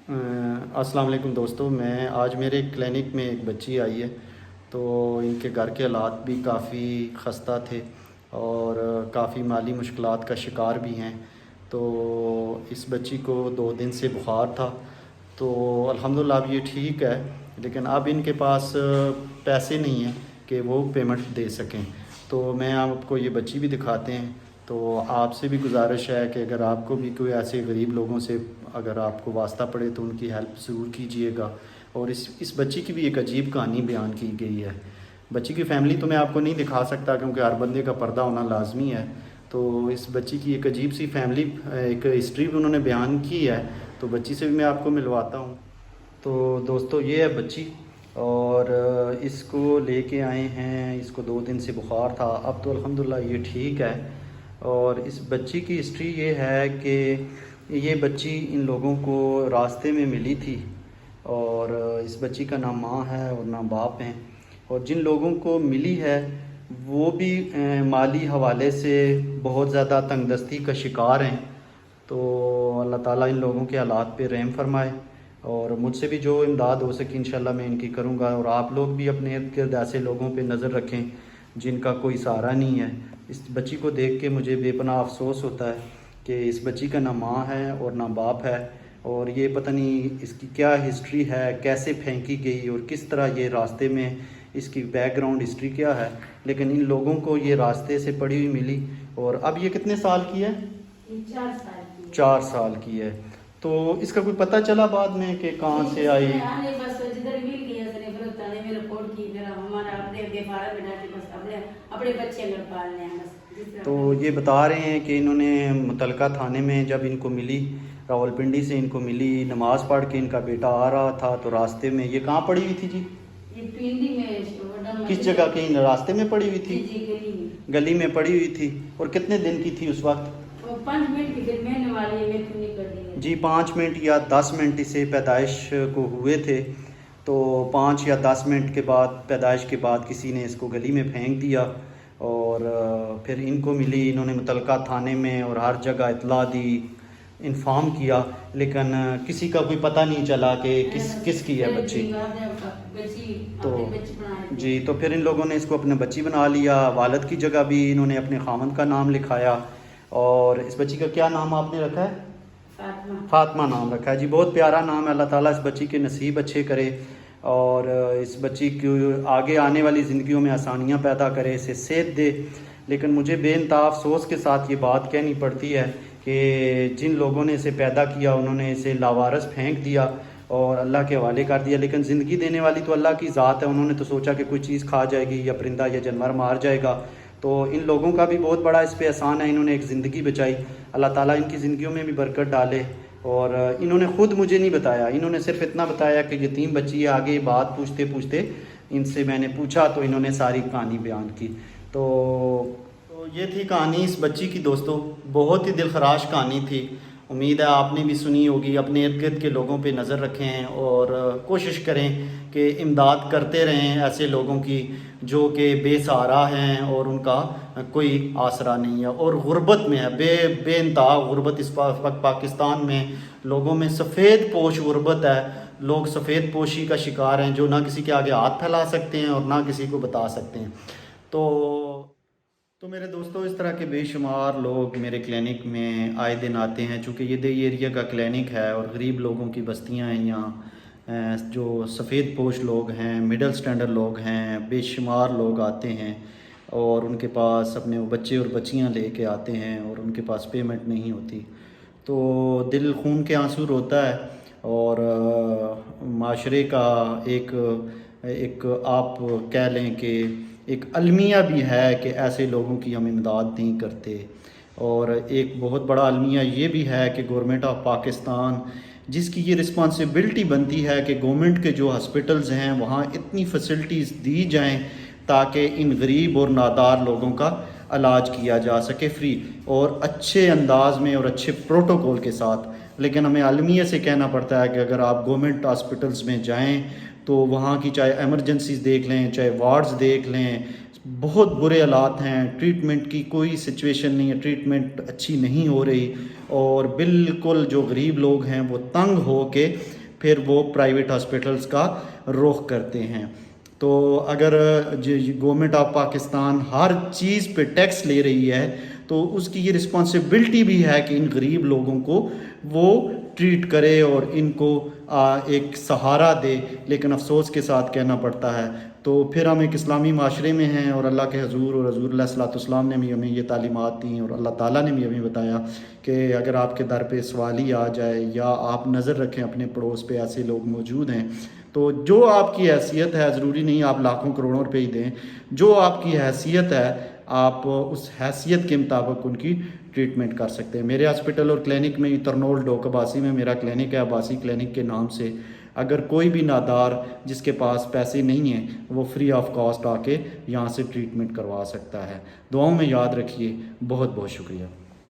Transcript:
अस्सलाम वालेकुम दोस्तों। मैं आज मेरे क्लिनिक में एक बच्ची आई है, तो इनके घर के हालात भी काफ़ी खस्ता थे और काफ़ी माली मुश्किलात का शिकार भी हैं। तो इस बच्ची को 2 दिन से बुखार था, तो अल्हम्दुलिल्लाह अब ये ठीक है, लेकिन अब इनके पास पैसे नहीं हैं कि वो पेमेंट दे सकें। तो मैं आपको ये बच्ची भी दिखाते हैं। तो आपसे भी गुजारिश है कि अगर आपको भी कोई ऐसे गरीब लोगों से अगर आपको वास्ता पड़े तो उनकी हेल्प ज़रूर कीजिएगा। और इस बच्ची की भी एक अजीब कहानी बयान की गई है। बच्ची की फ़ैमिली तो मैं आपको नहीं दिखा सकता क्योंकि हर बंदे का पर्दा होना लाजमी है। तो इस बच्ची की एक अजीब सी फैमिली, एक हिस्ट्री भी उन्होंने बयान की है, तो बच्ची से भी मैं आपको मिलवाता हूँ। तो दोस्तों ये है बच्ची, और इसको लेके आए हैं। इसको 2 दिन से बुखार था, अब तो अल्हम्दुलिल्लाह ये ठीक है। और इस बच्ची की हिस्ट्री ये है कि ये बच्ची इन लोगों को रास्ते में मिली थी, और इस बच्ची का ना माँ है और ना बाप हैं। और जिन लोगों को मिली है वो भी माली हवाले से बहुत ज़्यादा तंगदस्ती का शिकार हैं। तो अल्लाह ताला इन लोगों के हालात पे रहम फरमाए, और मुझसे भी जो इमदाद हो सके इंशाल्लाह मैं इनकी करूँगा। और आप लोग भी अपने इर्द गिर्द ऐसे लोगों पे नज़र रखें जिनका कोई सहारा नहीं है। इस बच्ची को देख के मुझे बेपनाह अफसोस होता है कि इस बच्ची का ना माँ है और ना बाप है, और ये पता नहीं इसकी क्या हिस्ट्री है, कैसे फेंकी गई और किस तरह ये रास्ते में इसकी बैकग्राउंड हिस्ट्री क्या है। लेकिन इन लोगों को ये रास्ते से पड़ी हुई मिली। और अब ये कितने साल की है? 4 साल की। 4 साल की है। तो इसका कोई पता चला बाद में कि कहाँ से आई? बस जिधर मिल गया सने फिर तने में रिपोर्ट की, फिर हमारा अपने फार्म में डाल के बस अपने बच्चे अगर पालने हैं बस। तो ये बता रहे हैं कि इन्होंने मुतलका थाने में जब इनको मिली, रावलपिंडी से इनको मिली, नमाज़ पढ़ के इनका बेटा आ रहा था, तो रास्ते में ये कहाँ पड़ी हुई थी जी? ये पिंडी में किस जगह के? रास्ते में पड़ी हुई थी? गली में। गली में पड़ी हुई थी। और कितने दिन की थी उस वक्त? 5 मिनट की फिर मैंने वाली है, मैं तो नहीं कर दी जी 5 मिनट या 10 मिनट इसे पैदाइश को हुए थे। तो 5 या 10 मिनट के बाद, पैदाइश के बाद किसी ने इसको गली में फेंक दिया, और फिर इनको मिली। इन्होंने मुतलका थाने में और हर जगह इतला दी, इन्फॉर्म किया, लेकिन किसी का कोई पता नहीं चला कि किसकी है बच्ची। तो जी, तो फिर इन लोगों ने इसको अपने बच्ची बना लिया। वालिद की जगह भी इन्होंने अपने खामन का नाम लिखाया। और इस बच्ची का क्या नाम आपने रखा है? फातिमा नाम रखा है जी। बहुत प्यारा नाम है। अल्लाह ताला इस बच्ची के नसीब अच्छे करे और इस बच्ची की आगे आने वाली ज़िंदगियों में आसानियाँ पैदा करे, इसे सेहत दे। लेकिन मुझे बेइंतहा अफसोस के साथ ये बात कहनी पड़ती है कि जिन लोगों ने इसे पैदा किया उन्होंने इसे लावारस फेंक दिया और अल्लाह के हवाले कर दिया। लेकिन ज़िंदगी देने वाली तो अल्लाह की ज़ात है। उन्होंने तो सोचा कि कोई चीज़ खा जाएगी या परिंदा या जानवर मार जाएगा। तो इन लोगों का भी बहुत बड़ा इस पे एहसान है, इन्होंने एक ज़िंदगी बचाई। अल्लाह ताला इनकी ज़िंदगियों में भी बरकत डाले। और इन्होंने ख़ुद मुझे नहीं बताया, इन्होंने सिर्फ इतना बताया कि यतीम बच्ची है। आगे बात पूछते पूछते इनसे मैंने पूछा तो इन्होंने सारी कहानी बयान की। तो ये थी कहानी इस बच्ची की दोस्तों। बहुत ही दिलखराश कहानी थी। उम्मीद है आपने भी सुनी होगी। अपने इर्द गिर्द के लोगों पे नज़र रखें और कोशिश करें कि इमदाद करते रहें ऐसे लोगों की जो कि बेसहारा हैं और उनका कोई आसरा नहीं है और गुर्बत में है, बेइंतहा गुर्बत। इस वक्त पाकिस्तान में लोगों में सफ़ेद पोश गुर्बत है। लोग सफ़ेद पोशी का शिकार हैं, जो ना किसी के आगे हाथ फैला सकते हैं और ना किसी को बता सकते हैं। तो मेरे दोस्तों, इस तरह के बेशुमार लोग मेरे क्लिनिक में आए दिन आते हैं। चूँकि ये दही एरिया का क्लिनिक है और गरीब लोगों की बस्तियां हैं यहाँ, जो सफ़ेद पोश लोग हैं, मिडल स्टैंडर्ड लोग हैं, बेशुमार लोग आते हैं और उनके पास अपने वो बच्चे और बच्चियाँ लेके आते हैं और उनके पास पेमेंट नहीं होती। तो दिल खून के आंसू रोता है। और माशरे का एक आप कह लें कि एक अलमिया भी है कि ऐसे लोगों की हम इमदाद नहीं करते। और एक बहुत बड़ा अलमिया ये भी है कि गवर्नमेंट ऑफ पाकिस्तान, जिसकी ये रिस्पॉन्सिबिलिटी बनती है कि गवर्नमेंट के जो हॉस्पिटल्स हैं वहाँ इतनी फैसिलिटीज़ दी जाएं ताकि इन गरीब और नादार लोगों का इलाज किया जा सके फ्री और अच्छे अंदाज में और अच्छे प्रोटोकॉल के साथ। लेकिन हमें आलमिया से कहना पड़ता है कि अगर आप गवर्नमेंट हॉस्पिटल्स में जाएं तो वहाँ की चाहे एमरजेंसीज देख लें, चाहे वार्ड्स देख लें, बहुत बुरे हालात हैं। ट्रीटमेंट की कोई सिचुएशन नहीं है, ट्रीटमेंट अच्छी नहीं हो रही और बिल्कुल जो गरीब लोग हैं वो तंग हो के پھر وہ پرائیویٹ ہاسپٹلس کا رخ کرتے ہیں۔ تو اگر گورنمنٹ آف پاکستان ہر چیز پہ ٹیکس لے رہی ہے تو اس کی یہ رسپانسبلٹی بھی ہے کہ ان غریب لوگوں کو وہ ٹریٹ کرے اور ان کو ایک سہارا دے، لیکن افسوس کے ساتھ کہنا پڑتا ہے۔ تو پھر ہم ایک اسلامی معاشرے میں ہیں اور اللہ کے حضور اور حضور علیہ الصلوۃ والسلام نے بھی ہمیں یہ تعلیمات دیں اور اللہ تعالیٰ نے بھی ہمیں بتایا کہ اگر آپ کے در پہ سوالی آ جائے یا آپ نظر رکھیں اپنے پڑوس پہ ایسے لوگ موجود ہیں، تو جو آپ کی حیثیت ہے، ضروری نہیں آپ لاکھوں کروڑوں روپے ہی دیں، جو آپ کی حیثیت ہے آپ اس حیثیت کے مطابق ان کی ٹریٹمنٹ کر سکتے ہیں۔ میرے ہاسپٹل اور کلینک میں ترنول ڈوک عباسی میں میرا کلینک ہے، عباسی کلینک کے نام سے۔ اگر کوئی بھی نادار جس کے پاس پیسے نہیں ہیں وہ فری آف کاسٹ آ کے یہاں سے ٹریٹمنٹ کروا سکتا ہے۔ دعاؤں میں یاد رکھیے۔ بہت بہت شکریہ۔